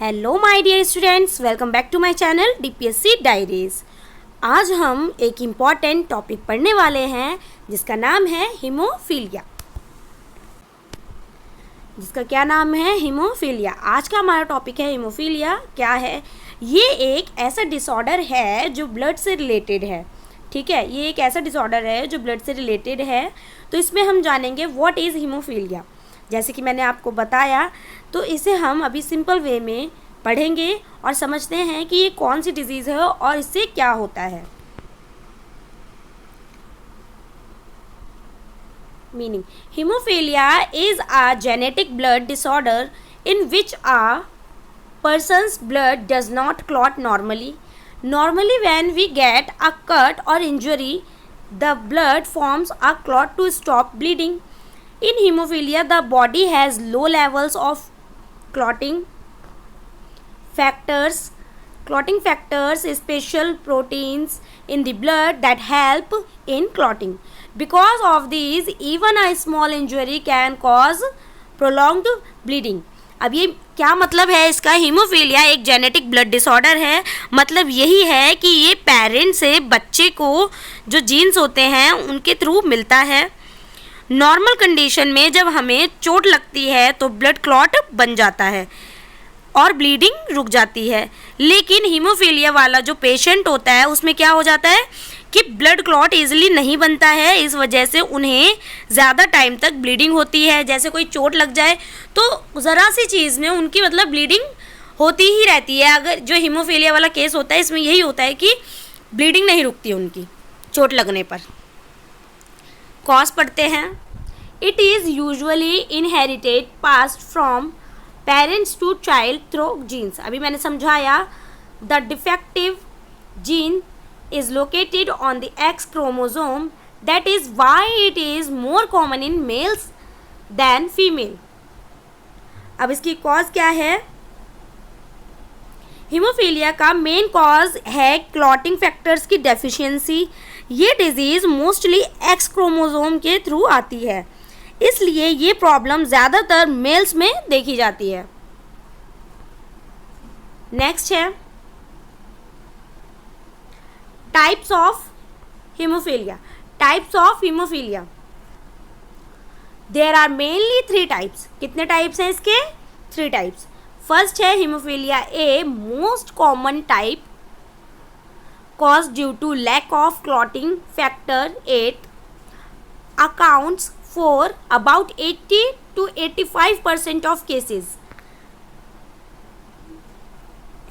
Hello my dear students, welcome back to my channel DPSC Diaries. आज हम एक important topic पढ़ने वाले हैं जिसका नाम है हीमोफीलिया। हीमोफीलिया आज का हमारा टॉपिक है। हीमोफीलिया क्या है? ये एक ऐसा डिसऑर्डर है जो ब्लड से रिलेटेड है। ठीक है, ये एक ऐसा डिसऑर्डर है जो ब्लड से रिलेटेड है। तो इसमें हम जानेंगे व्हाट इज़ हीमोफीलिया। जैसे कि मैंने आपको बताया, तो इसे हम अभी सिंपल वे में पढ़ेंगे और समझते हैं कि ये कौन सी डिजीज़ है और इससे क्या होता है। Meaning: haemophilia is a genetic blood disorder in which a person's blood does not clot normally. Normally, when we get a cut or injury, the blood forms a clot to stop bleeding. In hemophilia, the body has low levels of clotting factors. Clotting factors, special proteins in the blood that help in clotting. Because of these, even a small injury can cause prolonged bleeding. अब ये क्या मतलब है इसका? Haemophilia एक genetic blood disorder है। मतलब यही है कि ये पेरेंट से बच्चे को जो जीन्स होते हैं उनके थ्रू मिलता है। नॉर्मल कंडीशन में जब हमें चोट लगती है तो ब्लड क्लॉट बन जाता है और ब्लीडिंग रुक जाती है। लेकिन हीमोफीलिया वाला जो पेशेंट होता है उसमें क्या हो जाता है कि ब्लड क्लॉट ईजिली नहीं बनता है। इस वजह से उन्हें ज़्यादा टाइम तक ब्लीडिंग होती है। जैसे कोई चोट लग जाए तो ज़रा सी चीज़ में उनकी मतलब ब्लीडिंग होती ही रहती है। अगर जो हीमोफीलिया वाला केस होता है इसमें यही होता है कि ब्लीडिंग नहीं रुकती उनकी चोट लगने पर। कॉज पढ़ते हैं। It is usually inherited passed from parents to child through genes. अभी मैंने समझाया, the defective gene is located on the X chromosome. That is why it is more common in males than female. अब इसकी cause क्या है? Haemophilia का main cause है clotting factors की डेफिशिएंसी। ये डिजीज़ मोस्टली एक्स क्रोमोसोम के through आती है, इसलिए ये प्रॉब्लम ज़्यादातर मेल्स में देखी जाती है। नेक्स्ट है types of haemophilia. Types of haemophilia, there are mainly 3 types. कितने टाइप्स हैं इसके? 3 टाइप्स। फर्स्ट है haemophilia A, most common type, cause due to lack of clotting factor 8, accounts for about 80 to 85% of cases.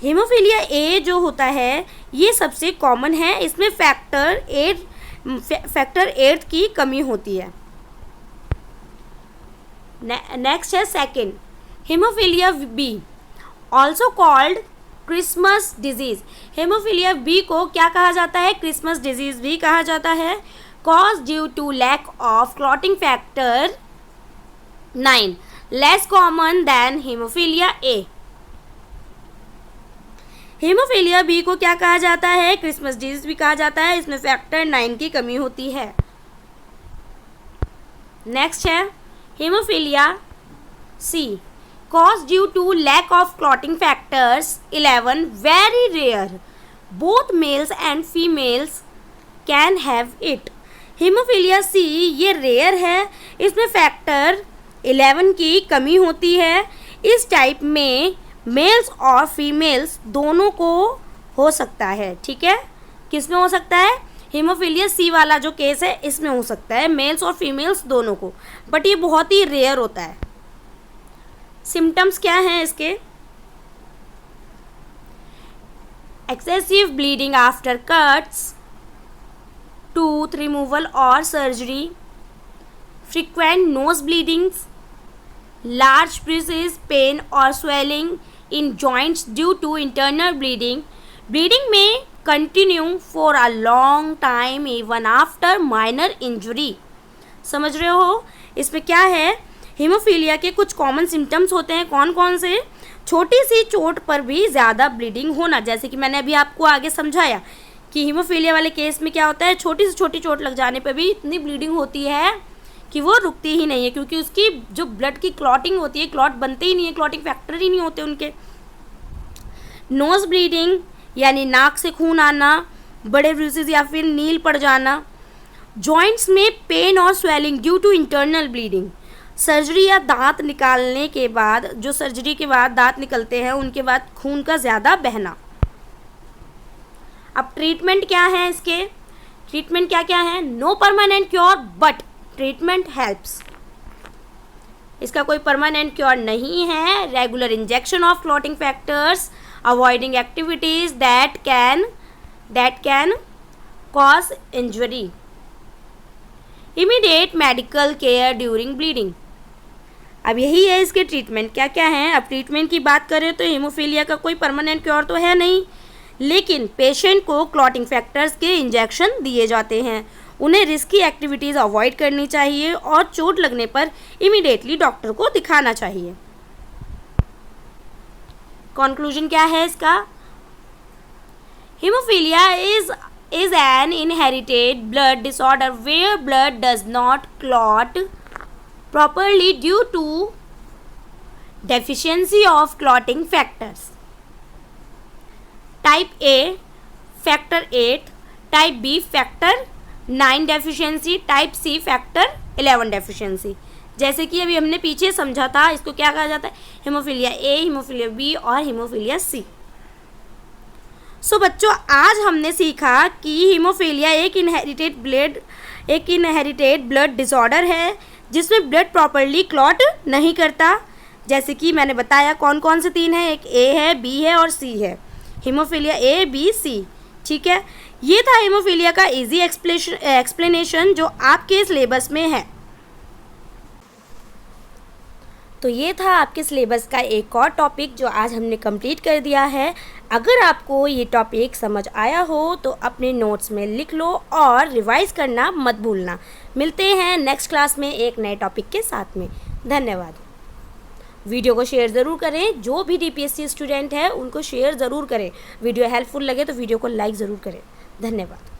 Haemophilia A जो होता है ये सबसे common है। इसमें फैक्टर 8 की कमी होती है। नेक्स्ट है second, haemophilia B, also called Christmas disease. Haemophilia B को क्या कहा जाता है? क्रिसमस डिजीज़ भी कहा जाता है। Cause due to lack of clotting factor 9, less common than haemophilia A. Haemophilia B को क्या कहा जाता है? क्रिसमस डिजीज भी कहा जाता है। इसमें फैक्टर 9 की कमी होती है। नेक्स्ट है haemophilia C, cause due to lack of clotting factors 11, very rare, both males and females can have it. Haemophilia C ये रेयर है, इसमें फैक्टर 11 की कमी होती है। इस टाइप में मेल्स और फीमेल्स दोनों को हो सकता है। ठीक है, किस में हो सकता है? हीमोफीलिया सी वाला जो केस है इसमें हो सकता है मेल्स और फीमेल्स दोनों को, बट ये बहुत ही रेयर होता है। सिम्टम्स क्या हैं इसके? Excessive bleeding after cuts, tooth removal और surgery, frequent nose bleedings, large bruises, pain or swelling in joints due to internal bleeding. Bleeding may continue for a long time even after minor injury. समझ रहे हो? इसमें क्या है? Haemophilia के कुछ common symptoms होते हैं। कौन कौन से? छोटी सी चोट पर भी ज़्यादा ब्लीडिंग होना, जैसे कि मैंने अभी आपको आगे समझाया कि हीमोफीलिया वाले केस में क्या होता है, छोटी से छोटी चोट लग जाने पर भी इतनी ब्लीडिंग होती है कि वो रुकती ही नहीं है, क्योंकि उसकी जो ब्लड की क्लॉटिंग होती है, क्लॉट बनते ही नहीं है, क्लॉटिंग फैक्टर ही नहीं होते उनके। नोज ब्लीडिंग यानी नाक से खून आना, बड़े ब्रूसेस या फिर नील पड़ जाना, जॉइंट्स में पेन और swelling due to internal bleeding, surgery या दांत निकालने के बाद, जो सर्जरी के बाद दांत निकलते हैं उनके बाद खून का ज़्यादा बहना। अब ट्रीटमेंट क्या है इसके, ट्रीटमेंट क्या क्या है? No permanent cure but treatment helps. इसका कोई परमानेंट क्योर नहीं है। Regular injection of clotting factors, avoiding activities that can cause injury, immediate medical care during bleeding. अब यही है इसके ट्रीटमेंट क्या क्या हैं। अब ट्रीटमेंट की बात करें तो हीमोफीलिया का कोई परमानेंट क्योर तो है नहीं, लेकिन पेशेंट को क्लॉटिंग फैक्टर्स के इंजेक्शन दिए जाते हैं। उन्हें रिस्की एक्टिविटीज़ अवॉइड करनी चाहिए और चोट लगने पर इमीडिएटली डॉक्टर को दिखाना चाहिए। कंक्लूजन क्या है इसका? Haemophilia is an inherited blood disorder where blood does not clot properly due to deficiency of clotting factors. Type A factor 8, type B factor 9 deficiency, type C factor 11 deficiency। जैसे कि अभी हमने पीछे समझा था, इसको क्या कहा जाता है? हीमोफीलिया ए, हीमोफीलिया बी और हीमोफीलिया सी। सो बच्चों, आज हमने सीखा कि हीमोफीलिया एक इनहेरिटेड ब्लड डिसऑर्डर है जिसमें ब्लड प्रॉपरली क्लॉट नहीं करता। जैसे कि मैंने बताया कौन कौन से 3 हैं, एक ए है, बी है और सी है। हीमोफीलिया ए, बी, सी, ठीक है। ये था हीमोफीलिया का इजी एक्सप्लेनेशन जो आपके सिलेबस में है। तो ये था आपके सिलेबस का एक और टॉपिक जो आज हमने कंप्लीट कर दिया है। अगर आपको ये टॉपिक समझ आया हो तो अपने नोट्स में लिख लो और रिवाइज करना मत भूलना। मिलते हैं नेक्स्ट क्लास में एक नए टॉपिक के साथ में। धन्यवाद। वीडियो को शेयर ज़रूर करें, जो भी DPSC स्टूडेंट है उनको शेयर ज़रूर करें। वीडियो हेल्पफुल लगे तो वीडियो को लाइक ज़रूर करें। धन्यवाद।